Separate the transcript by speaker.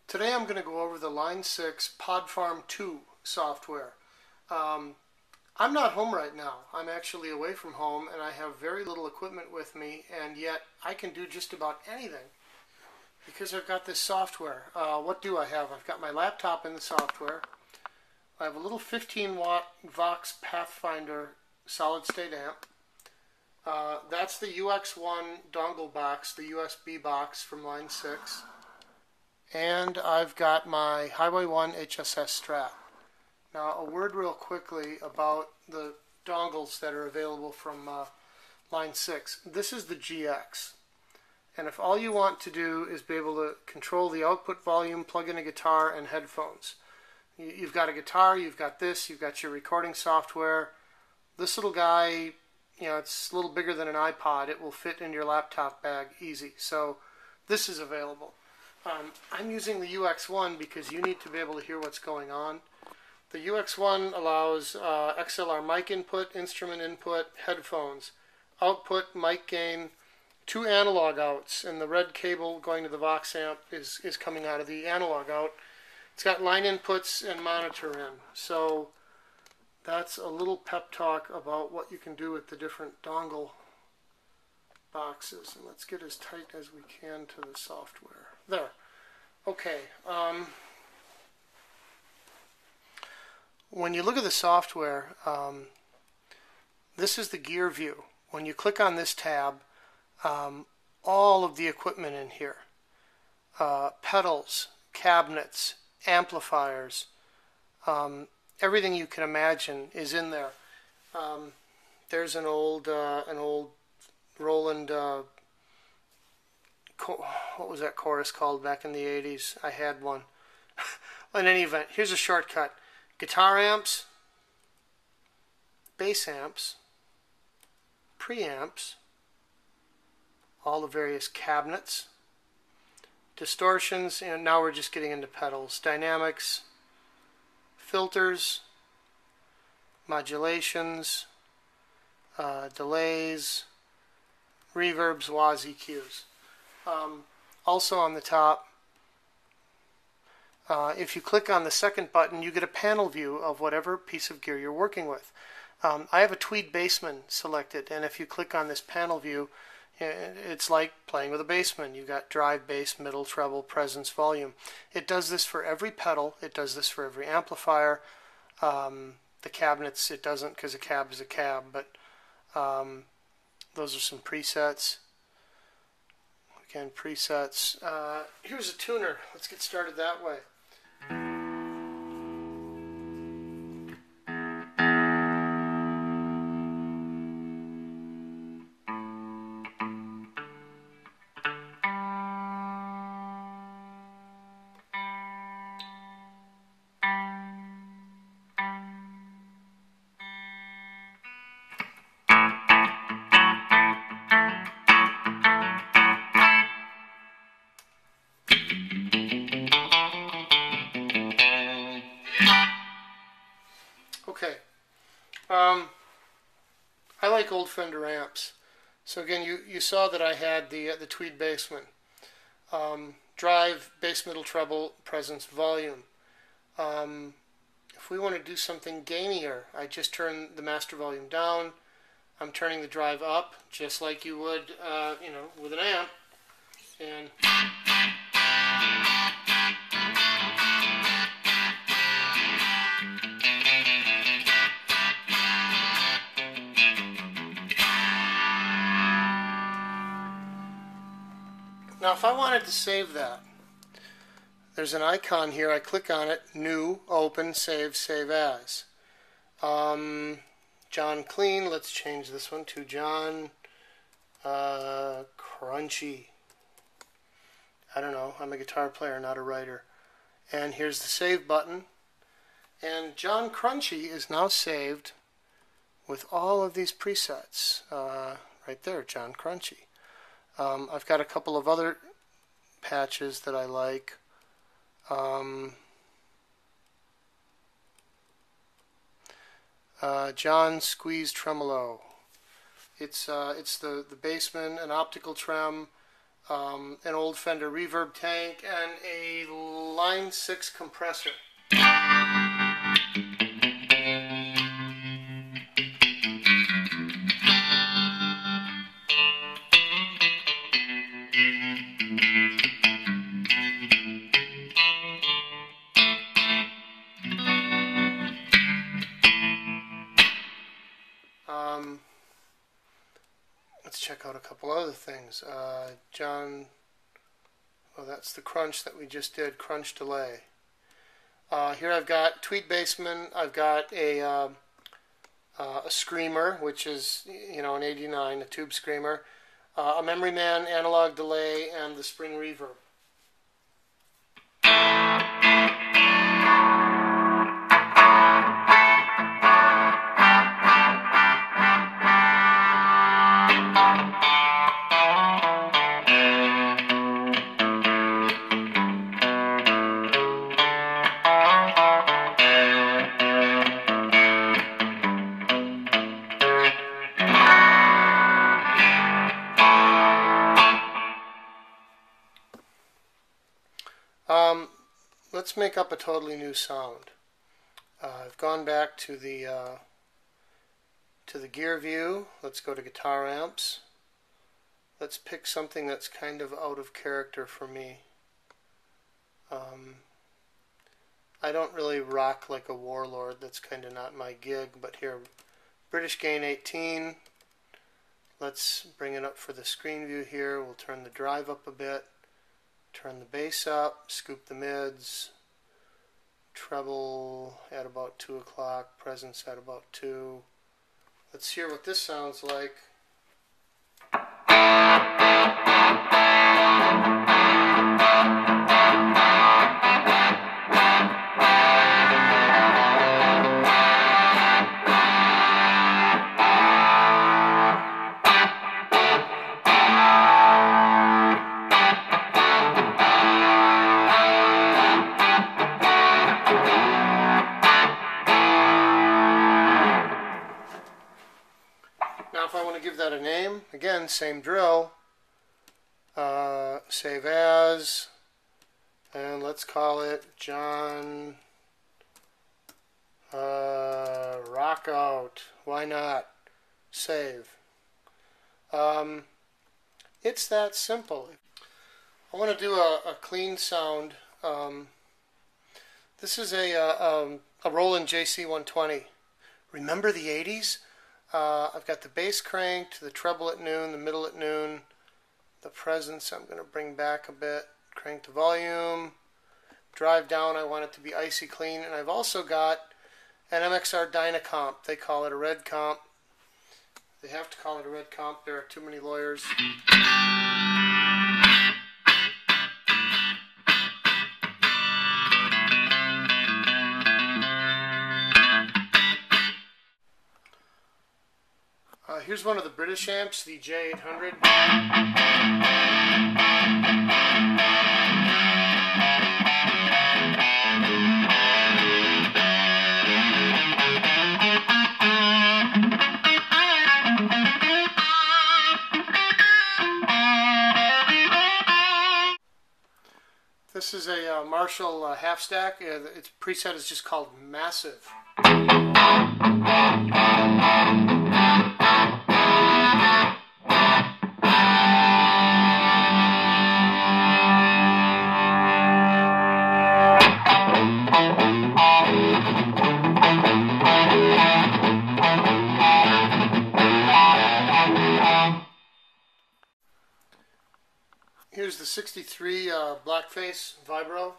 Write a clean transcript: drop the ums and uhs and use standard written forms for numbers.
Speaker 1: Today I'm going to go over the Line 6 Pod Farm 2 software. I'm not home right now. I'm actually away from home and I have very little equipment with me, and yet I can do just about anything because I've got this software. What do I have? I've got my laptop in the software. I have a little 15-watt VOX Pathfinder solid-state amp. That's the UX1 dongle box, the USB box from Line 6. And I've got my Highway 1 HSS Strat. Now, a word real quickly about the dongles that are available from Line 6. This is the GX. And if all you want to do is be able to control the output volume, plug in a guitar, and headphones. You've got a guitar, you've got this, you've got your recording software. This little guy, it's a little bigger than an iPod. It will fit in your laptop bag easy. So this is available. I'm using the UX1 because you need to be able to hear what's going on. The UX1 allows XLR mic input, instrument input, headphones, output, mic gain, 2 analog outs, and the red cable going to the Vox amp is coming out of the analog out. It's got line inputs and monitor in. So that's a little pep talk about what you can do with the different dongle boxes. And let's get as tight as we can to the software. There. Okay. When you look at the software, this is the gear view. When you click on this tab, all of the equipment in here, pedals, cabinets, amplifiers, everything you can imagine is in there. There's an old Roland, what was that chorus called back in the 80s? I had one. In any event, here's a shortcut. Guitar amps, bass amps, preamps, all the various cabinets, distortions, and now we're just getting into pedals, dynamics, filters, modulations, delays, reverbs, wahs, EQs. Also on the top, if you click on the second button, you get a panel view of whatever piece of gear you're working with. I have a Tweed Bassman selected, and if you click on this panel view, it's like playing with a Bassman. You've got drive, bass, middle, treble, presence, volume. It does this for every pedal. It does this for every amplifier. The cabinets, it doesn't, because a cab is a cab, but those are some presets. Again, presets. Here's a tuner. Let's get started that way. Okay, I like old Fender amps. So again, you saw that I had the Tweed Bassman. Drive, bass, middle, treble, presence, volume. If we want to do something gainier, I just turn the master volume down. I'm turning the drive up, just like you would, with an amp. And now, if I wanted to save that, there's an icon here. I click on it, New, Open, Save, Save As. John Clean, let's change this one to John Crunchy. I don't know, I'm a guitar player, not a writer. And here's the Save button. And John Crunchy is now saved with all of these presets. Right there, John Crunchy. I've got a couple of other patches that I like. John Squeeze Tremolo. It's the Bassman, an optical trem, an old Fender reverb tank, and a line 6 compressor. Let's check out a couple other things. John, oh, that's the crunch that we just did, crunch delay. Here I've got Tweed Bassman. I've got a screamer, which is, you know, an 89, a tube screamer, a Memory Man analog delay, and the spring reverb. Let's make up a totally new sound. I've gone back to the gear view. Let's go to guitar amps. Let's pick something that's kind of out of character for me. I don't really rock like a warlord. That's kind of not my gig. But here, British gain 18. Let's bring it up for the screen view here. We'll turn the drive up a bit. Turn the bass up, scoop the mids, treble at about 2 o'clock, presence at about 2. Let's hear what this sounds like. Now if I want to give that a name, again, same drill, save as, and let's call it John Rock Out. Why not? Save. It's that simple. I want to do a clean sound. This is a Roland JC120. Remember the 80s? I've got the bass cranked, the treble at noon, the middle at noon, the presence I'm going to bring back a bit, crank the volume, drive down, I want it to be icy clean, and I've also got an MXR Dynacomp. They call it a red comp. They have to call it a red comp. There are too many lawyers. Here's one of the British amps, the J800. This is a Marshall half stack. Its preset is just called Massive. Here's the 63 Blackface Vibro.